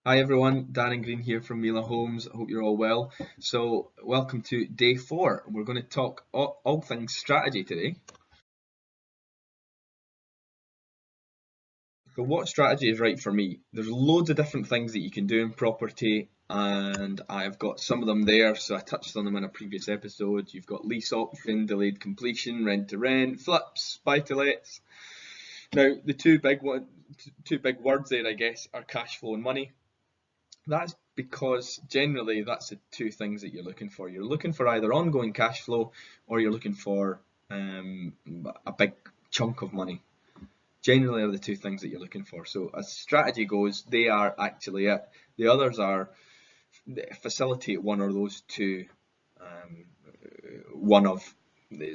Hi everyone, Darren Green here from Mila Homes. I hope you're all well. So, welcome to day four. We're going to talk all things strategy today. So, what strategy is right for me? There's loads of different things that you can do in property, and I've got some of them there. So, I touched on them in a previous episode. You've got lease option, delayed completion, rent to rent, flips, buy to lets. Now, the two big words there, I guess, are cash flow and money. That's because generally that's the two things that you're looking for. You're looking for either ongoing cash flow or you're looking for um, a big chunk of money. Generally are the two things that you're looking for. So as strategy goes, they are actually it. The others are facilitate one or those two, um, one of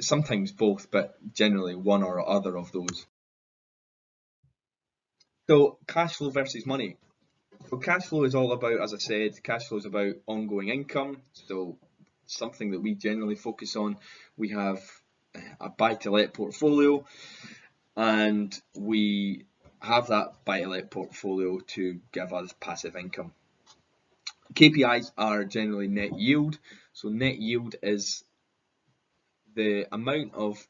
sometimes both, but generally one or other of those. So cash flow versus money. So cash flow is all about, as I said, cash flow is about ongoing income. So something that we generally focus on. We have a buy-to-let portfolio, and we have that buy-to-let portfolio to give us passive income. KPIs are generally net yield. So net yield is the amount of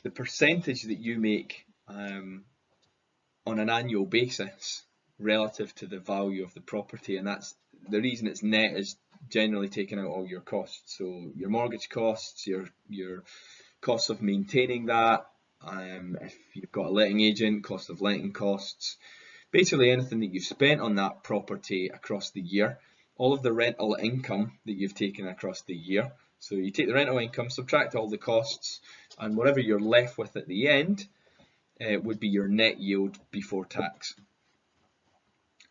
the percentage that you make on an annual basis relative to the value of the property, and that's the reason it's net is generally taking out all your costs. So your mortgage costs, your costs of maintaining that, if you've got a letting agent, cost of letting costs, basically anything that you've spent on that property across the year, all of the rental income that you've taken across the year. So you take the rental income, subtract all the costs, and whatever you're left with at the end would be your net yield before tax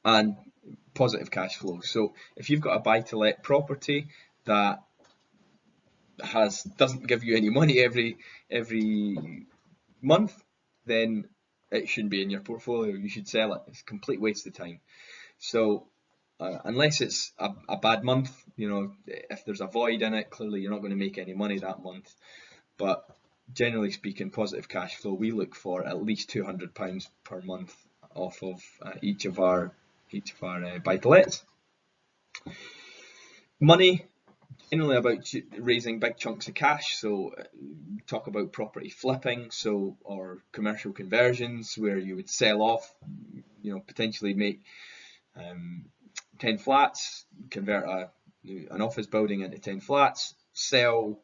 and positive cash flow. So if you've got a buy to let property that doesn't give you any money every month, then it shouldn't be in your portfolio. You should sell it. It's a complete waste of time. So unless it's a bad month, if there's a void in it, clearly you're not going to make any money that month. But generally speaking, positive cash flow, we look for at least £200 per month off of each of our buy-to-lets. Money, generally about raising big chunks of cash. So talk about property flipping, or commercial conversions where you would sell off, potentially make 10 flats, convert an office building into 10 flats, sell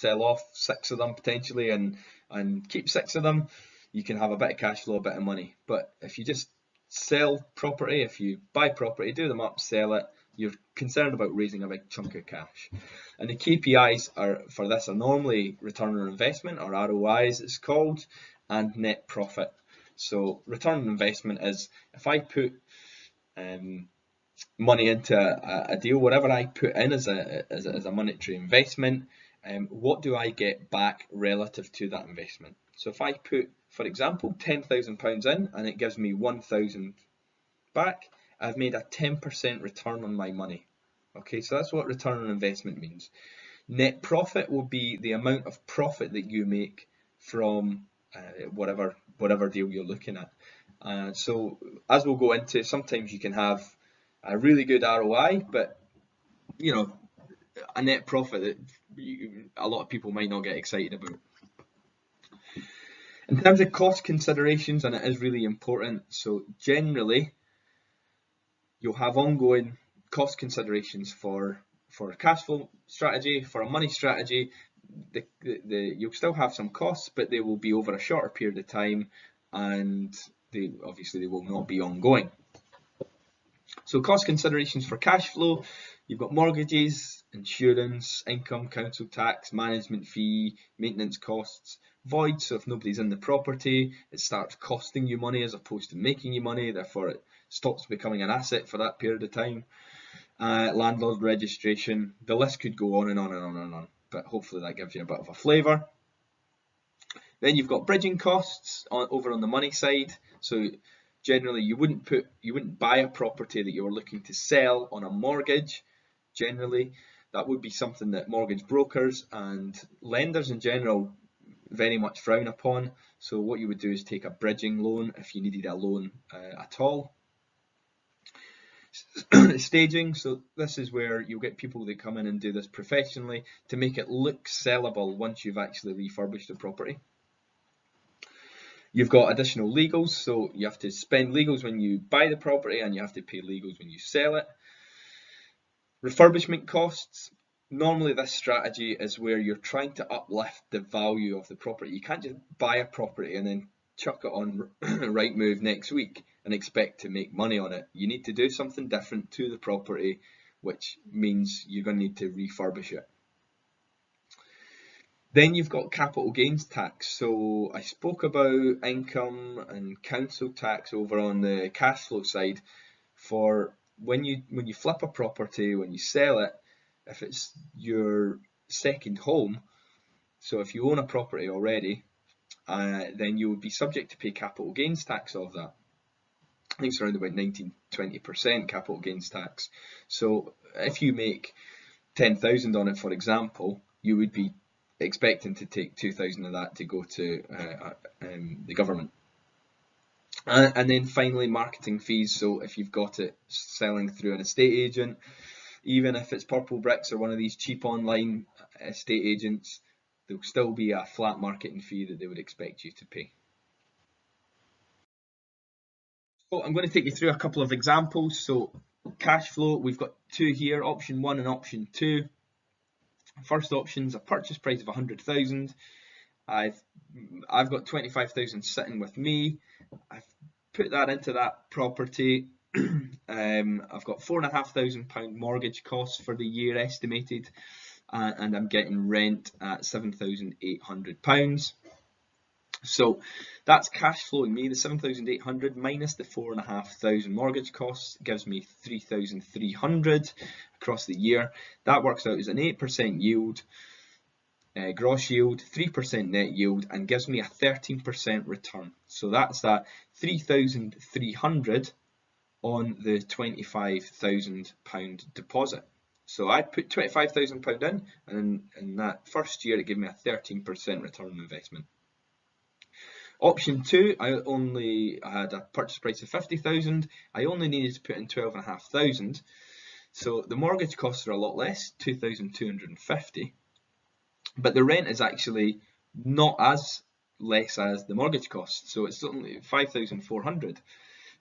off six of them potentially, and keep six of them. You can have a bit of cash flow, a bit of money. But if you just sell property, if you buy property, do them up, sell it, you're concerned about raising a big chunk of cash. And the KPIs for this are normally return on investment, or ROI as it's called, and net profit. So return on investment is if I put money into a deal, whatever I put in as a monetary investment, what do I get back relative to that investment? So if I put, for example, £10,000 in and it gives me 1,000 back, I've made a 10% return on my money. Okay, so that's what return on investment means. Net profit will be the amount of profit that you make from whatever deal you're looking at. So as we'll go into, sometimes you can have a really good ROI, but a net profit that a lot of people might not get excited about. In terms of cost considerations, and it is really important, so generally you'll have ongoing cost considerations for a cash flow strategy, for a money strategy. You'll still have some costs, but they will be over a shorter period of time, and they will not be ongoing. So cost considerations for cash flow, you've got mortgages, insurance, income, council tax, management fee, maintenance costs, void, so if nobody's in the property, it starts costing you money as opposed to making you money, therefore it stops becoming an asset for that period of time. Landlord registration, the list could go on and on and on and on, but hopefully that gives you a bit of a flavour. Then you've got bridging costs over on the money side. So generally you wouldn't buy a property that you were looking to sell on a mortgage. Generally, that would be something that mortgage brokers and lenders in general very much frown upon. So what you would do is take a bridging loan if you needed a loan at all. Staging, so this is where you'll get people that come in and do this professionally to make it look sellable once you've actually refurbished the property. You've got additional legals, so you have to spend legals when you buy the property and you have to pay legals when you sell it. Refurbishment costs. Normally this strategy is where you're trying to uplift the value of the property. You can't just buy a property and then chuck it on Rightmove next week and expect to make money on it. You need to do something different to the property, which means you're going to need to refurbish it. Then you've got capital gains tax. So I spoke about income and council tax over on the cash flow side. For when you flip a property, when you sell it, if it's your second home, so if you own a property already, then you would be subject to pay capital gains tax of that. I think it's around about 19-20% capital gains tax. So if you make 10,000 on it, for example, you would be expecting to take 2,000 of that to go to the government. And then finally, marketing fees. So if you've got it selling through an estate agent, even if it's Purple Bricks or one of these cheap online estate agents, there'll still be a flat marketing fee that they would expect you to pay. So I'm going to take you through a couple of examples. So cash flow, we've got two here, option 1 and option 2. First option's a purchase price of 100,000. I've got 25,000 sitting with me. I've put that into that property. I've got £4,500 mortgage costs for the year estimated, and I'm getting rent at £7,800. So that's cash flowing me. The 7,800 minus the 4,500 mortgage costs gives me 3,300 across the year. That works out as an 8% yield, gross yield, 3% net yield, and gives me a 13% return. So that's that 3,300 on the £25,000 deposit. So I put £25,000 in, and in that first year it gave me a 13% return on investment. Option 2, I had a purchase price of 50,000. I only needed to put in 12,500. So the mortgage costs are a lot less, 2,250. But the rent is actually not as less as the mortgage costs. So it's only 5,400.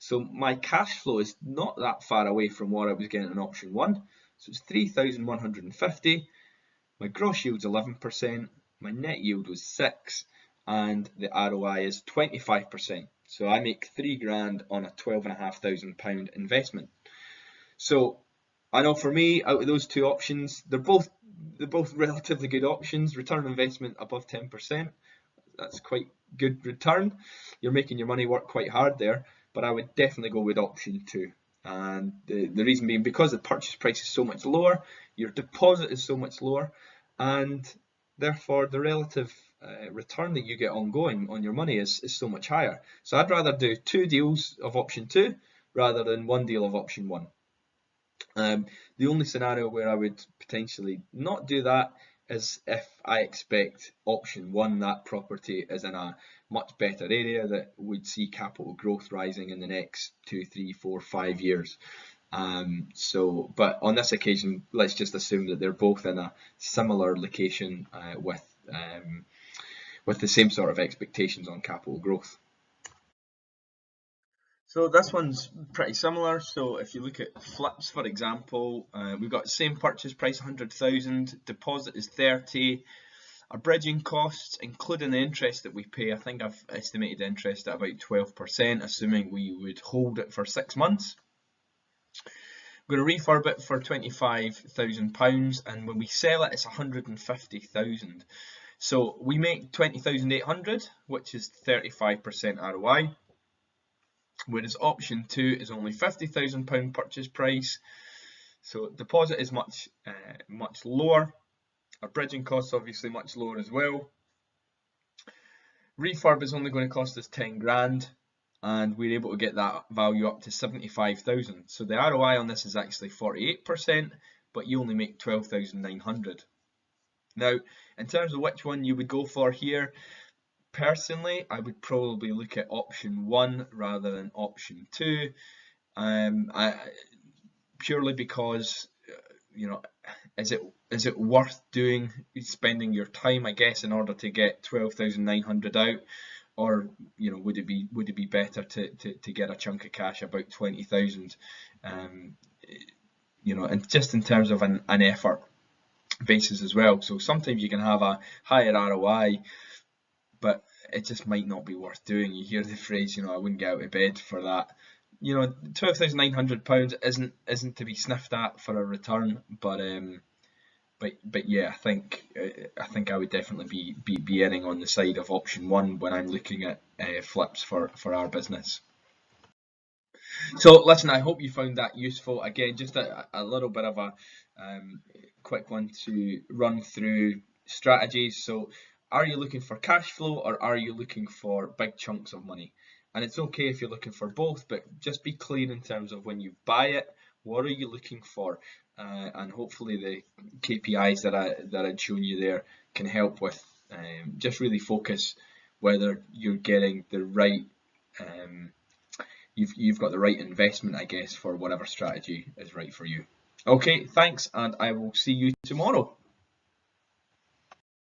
So my cash flow is not that far away from what I was getting in option 1. So it's 3,150. My gross yield's 11%. My net yield was 6%. And the ROI is 25%. So I make £3,000 on a £12,500 investment. So I know for me, out of those two options, they're both relatively good options. Return on investment above 10%. That's quite good return. You're making your money work quite hard there, but I would definitely go with option 2. And the reason being because the purchase price is so much lower, your deposit is so much lower, and therefore the relative return that you get ongoing on your money is so much higher. So I'd rather do 2 deals of option 2 rather than 1 deal of option 1. The only scenario where I would potentially not do that is if I expect option 1, that property is in a much better area that would see capital growth rising in the next 2, 3, 4, 5 years. But on this occasion, let's just assume that they're both in a similar location with the same sort of expectations on capital growth. So this one's pretty similar. So if you look at flips, for example, we've got the same purchase price, 100,000, deposit is 30. Our bridging costs, including the interest that we pay, I think I've estimated the interest at about 12%, assuming we would hold it for 6 months. I'm going to refurb it for £25,000, and when we sell it, it's 150,000. So we make 20,800, which is 35% ROI. Whereas option 2 is only £50,000 purchase price, so deposit is much lower. Our bridging costs obviously much lower as well. Refurb is only going to cost us 10 grand, and we're able to get that value up to 75,000. So the ROI on this is actually 48%, but you only make 12,900. Now, in terms of which one you would go for here, personally, I would probably look at option 1 rather than option 2. purely because is it worth spending your time, I guess, in order to get 12,900 out, or would it be better to get a chunk of cash, about 20,000, and just in terms of an effort basis as well. So sometimes you can have a higher ROI, but it just might not be worth doing. You hear the phrase, I wouldn't get out of bed for that. £12,900 isn't to be sniffed at for a return, but yeah, I think I would definitely be erring on the side of option one when I'm looking at flips for our business. So listen, I hope you found that useful. Again, just a little bit of a quick one to run through strategies. So are you looking for cash flow, or are you looking for big chunks of money? And it's okay if you're looking for both, but just be clear in terms of when you buy it, what are you looking for? And hopefully the KPIs that I'd shown you there can help with just really focus whether you're getting the right you've got the right investment, I guess, for whatever strategy is right for you. Okay, thanks, and I will see you tomorrow.